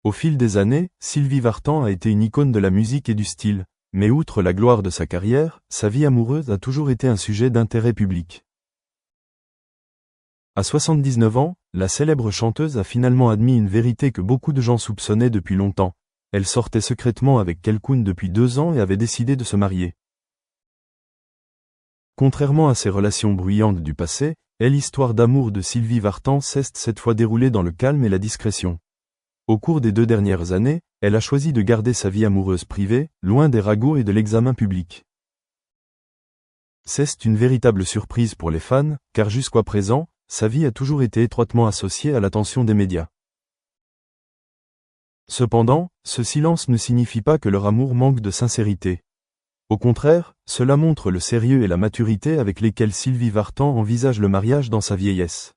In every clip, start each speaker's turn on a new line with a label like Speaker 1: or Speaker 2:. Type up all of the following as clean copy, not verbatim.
Speaker 1: Au fil des années, Sylvie Vartan a été une icône de la musique et du style, mais outre la gloire de sa carrière, sa vie amoureuse a toujours été un sujet d'intérêt public. À 79 ans, la célèbre chanteuse a finalement admis une vérité que beaucoup de gens soupçonnaient depuis longtemps. Elle sortait secrètement avec quelqu'un depuis 2 ans et avait décidé de se marier. Contrairement à ses relations bruyantes du passé, l'histoire d'amour de Sylvie Vartan s'est cette fois déroulée dans le calme et la discrétion. Au cours des 2 dernières années, elle a choisi de garder sa vie amoureuse privée, loin des ragots et de l'examen public. C'est une véritable surprise pour les fans, car jusqu'à présent, sa vie a toujours été étroitement associée à l'attention des médias. Cependant, ce silence ne signifie pas que leur amour manque de sincérité. Au contraire, cela montre le sérieux et la maturité avec lesquels Sylvie Vartan envisage le mariage dans sa vieillesse.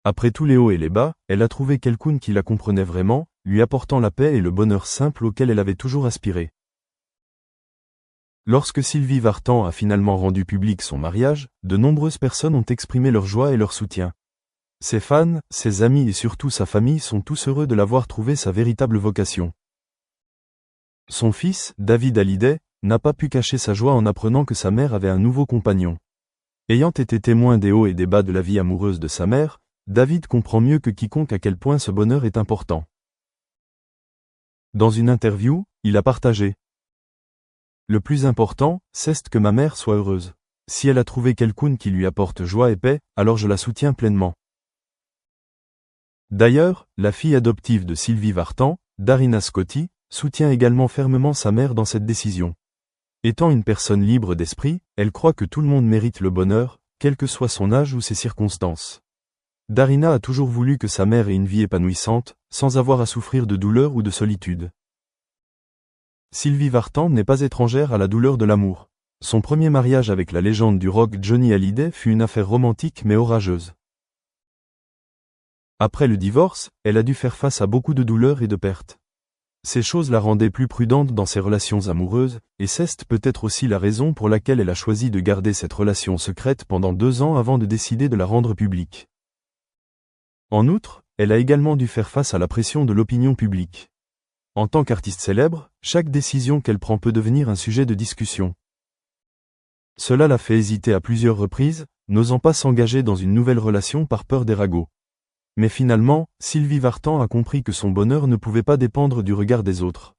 Speaker 1: Après tous les hauts et les bas, elle a trouvé quelqu'un qui la comprenait vraiment, lui apportant la paix et le bonheur simple auquel elle avait toujours aspiré. Lorsque Sylvie Vartan a finalement rendu public son mariage, de nombreuses personnes ont exprimé leur joie et leur soutien. Ses fans, ses amis et surtout sa famille sont tous heureux de l'avoir trouvé sa véritable vocation. Son fils, David Hallyday, n'a pas pu cacher sa joie en apprenant que sa mère avait un nouveau compagnon. Ayant été témoin des hauts et des bas de la vie amoureuse de sa mère, David comprend mieux que quiconque à quel point ce bonheur est important. Dans une interview, il a partagé: « Le plus important, c'est que ma mère soit heureuse. Si elle a trouvé quelqu'un qui lui apporte joie et paix, alors je la soutiens pleinement. » D'ailleurs, la fille adoptive de Sylvie Vartan, Darina Scotti, soutient également fermement sa mère dans cette décision. Étant une personne libre d'esprit, elle croit que tout le monde mérite le bonheur, quel que soit son âge ou ses circonstances. Darina a toujours voulu que sa mère ait une vie épanouissante, sans avoir à souffrir de douleur ou de solitude. Sylvie Vartan n'est pas étrangère à la douleur de l'amour. Son premier mariage avec la légende du rock Johnny Hallyday fut une affaire romantique mais orageuse. Après le divorce, elle a dû faire face à beaucoup de douleurs et de pertes. Ces choses la rendaient plus prudente dans ses relations amoureuses, et c'est peut-être aussi la raison pour laquelle elle a choisi de garder cette relation secrète pendant 2 ans avant de décider de la rendre publique. En outre, elle a également dû faire face à la pression de l'opinion publique. En tant qu'artiste célèbre, chaque décision qu'elle prend peut devenir un sujet de discussion. Cela l'a fait hésiter à plusieurs reprises, n'osant pas s'engager dans une nouvelle relation par peur des ragots. Mais finalement, Sylvie Vartan a compris que son bonheur ne pouvait pas dépendre du regard des autres.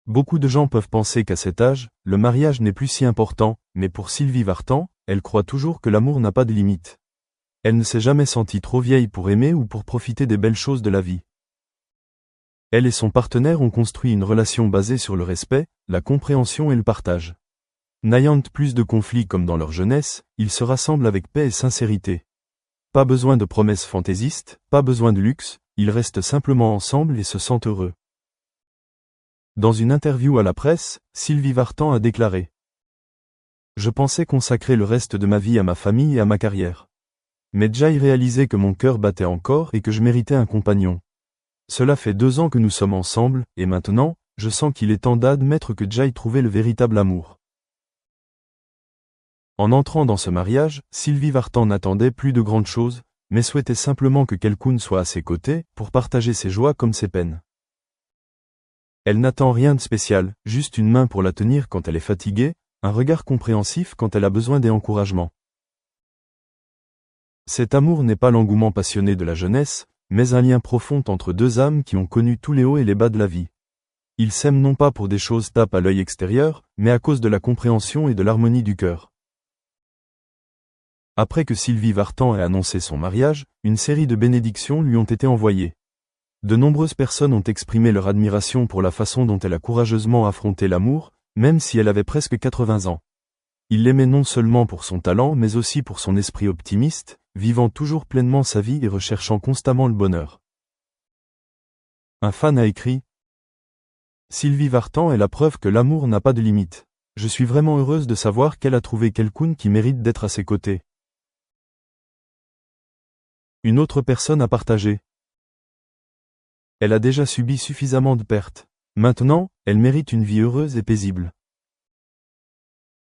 Speaker 1: Beaucoup de gens peuvent penser qu'à cet âge, le mariage n'est plus si important, mais pour Sylvie Vartan, elle croit toujours que l'amour n'a pas de limite. Elle ne s'est jamais sentie trop vieille pour aimer ou pour profiter des belles choses de la vie. Elle et son partenaire ont construit une relation basée sur le respect, la compréhension et le partage. N'ayant plus de conflits comme dans leur jeunesse, ils se rassemblent avec paix et sincérité. Pas besoin de promesses fantaisistes, pas besoin de luxe, ils restent simplement ensemble et se sentent heureux. Dans une interview à la presse, Sylvie Vartan a déclaré: « Je pensais consacrer le reste de ma vie à ma famille et à ma carrière. Mais j'ai réalisé que mon cœur battait encore et que je méritais un compagnon. Cela fait 2 ans que nous sommes ensemble, et maintenant, je sens qu'il est temps d'admettre que j'ai trouvé le véritable amour. » En entrant dans ce mariage, Sylvie Vartan n'attendait plus de grandes choses, mais souhaitait simplement que quelqu'un soit à ses côtés, pour partager ses joies comme ses peines. Elle n'attend rien de spécial, juste une main pour la tenir quand elle est fatiguée, un regard compréhensif quand elle a besoin d'encouragement. Cet amour n'est pas l'engouement passionné de la jeunesse, mais un lien profond entre 2 âmes qui ont connu tous les hauts et les bas de la vie. Ils s'aiment non pas pour des choses tapent à l'œil extérieur, mais à cause de la compréhension et de l'harmonie du cœur. Après que Sylvie Vartan ait annoncé son mariage, une série de bénédictions lui ont été envoyées. De nombreuses personnes ont exprimé leur admiration pour la façon dont elle a courageusement affronté l'amour, même si elle avait presque 80 ans. Ils l'aimaient non seulement pour son talent mais aussi pour son esprit optimiste, vivant toujours pleinement sa vie et recherchant constamment le bonheur. Un fan a écrit: « Sylvie Vartan est la preuve que l'amour n'a pas de limite. Je suis vraiment heureuse de savoir qu'elle a trouvé quelqu'un qui mérite d'être à ses côtés. » Une autre personne a partagé: « Elle a déjà subi suffisamment de pertes. Maintenant, elle mérite une vie heureuse et paisible. »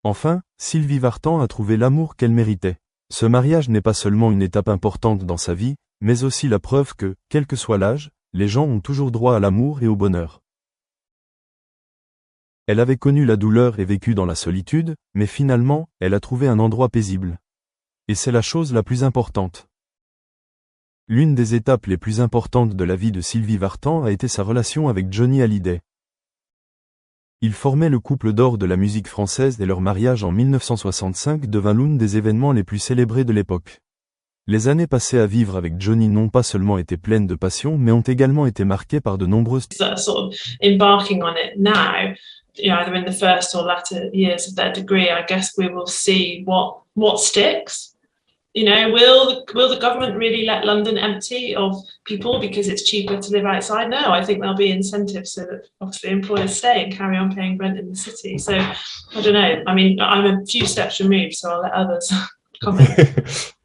Speaker 1: Enfin, Sylvie Vartan a trouvé l'amour qu'elle méritait. Ce mariage n'est pas seulement une étape importante dans sa vie, mais aussi la preuve que, quel que soit l'âge, les gens ont toujours droit à l'amour et au bonheur. Elle avait connu la douleur et vécu dans la solitude, mais finalement, elle a trouvé un endroit paisible. Et c'est la chose la plus importante. L'une des étapes les plus importantes de la vie de Sylvie Vartan a été sa relation avec Johnny Hallyday. Ils formaient le couple d'or de la musique française et leur mariage en 1965 devint l'un des événements les plus célébrés de l'époque. Les années passées à vivre avec Johnny n'ont pas seulement été pleines de passion, mais ont également été marquées par de nombreuses
Speaker 2: sort of embarking on it now, either in the first or latter years of their degree. I guess we will see what sticks. Will the government really let London empty of people because it's cheaper to live outside? No, I think there'll be incentives so that obviously employers stay and carry on paying rent in the city. So I don't know. I mean, I'm a few steps removed, so I'll let others comment.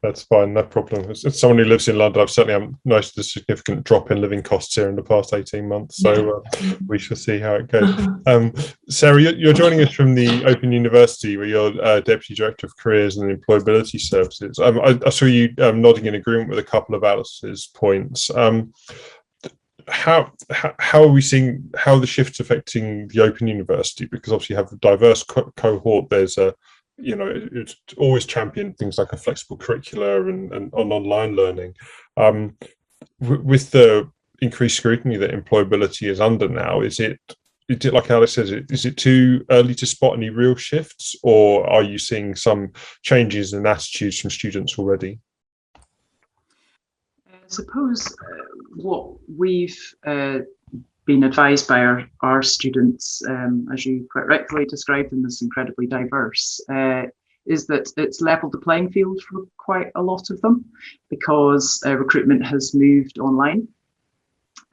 Speaker 3: That's fine, no problem. As someone who lives in London, I've certainly noticed a significant drop in living costs here in the past 18 months. So we shall see how it goes. Sarah, you're joining us from the Open University, where you're Deputy Director of Careers and Employability Services. I saw you nodding in agreement with a couple of Alice's points. How are we seeing how the shift's affecting the Open University? Because obviously you have a diverse cohort. There's it's always championed things like a flexible curricula and online learning. With the increased scrutiny that employability is under now, is it like Alice says, is it too early to spot any real shifts, or are you seeing some changes in attitudes from students already?
Speaker 4: I suppose what we've been advised by our students, as you quite rightly described them as incredibly diverse, is that it's leveled the playing field for quite a lot of them, because recruitment has moved online,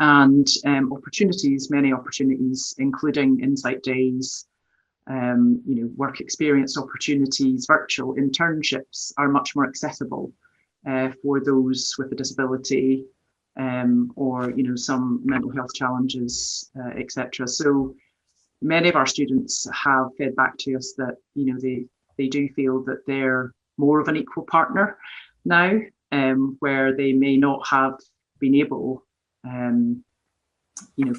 Speaker 4: and many opportunities, including insight days, work experience opportunities, virtual internships, are much more accessible for those with a disability, or some mental health challenges, etc. So many of our students have fed back to us that they do feel that they're more of an equal partner now, where they may not have been able,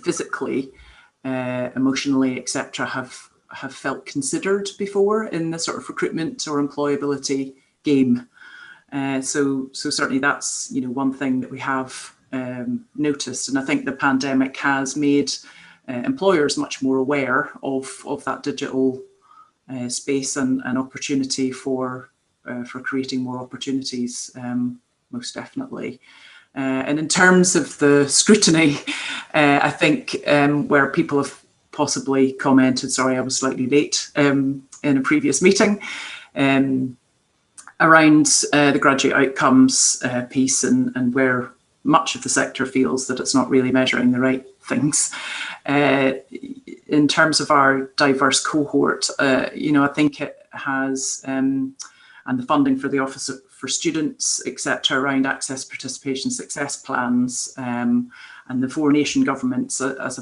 Speaker 4: physically, emotionally, etc., have felt considered before in the sort of recruitment or employability game. So certainly that's one thing that we have noticed, and I think the pandemic has made employers much more aware of that digital space and opportunity for creating more opportunities, most definitely. And in terms of the scrutiny, I think where people have possibly commented, sorry, I was slightly late in a previous meeting, around the graduate outcomes piece, and where much of the sector feels that it's not really measuring the right things. In terms of our diverse cohort, I think it has, and the funding for the Office for Students, etc., around access, participation, success plans, and the four nation governments as a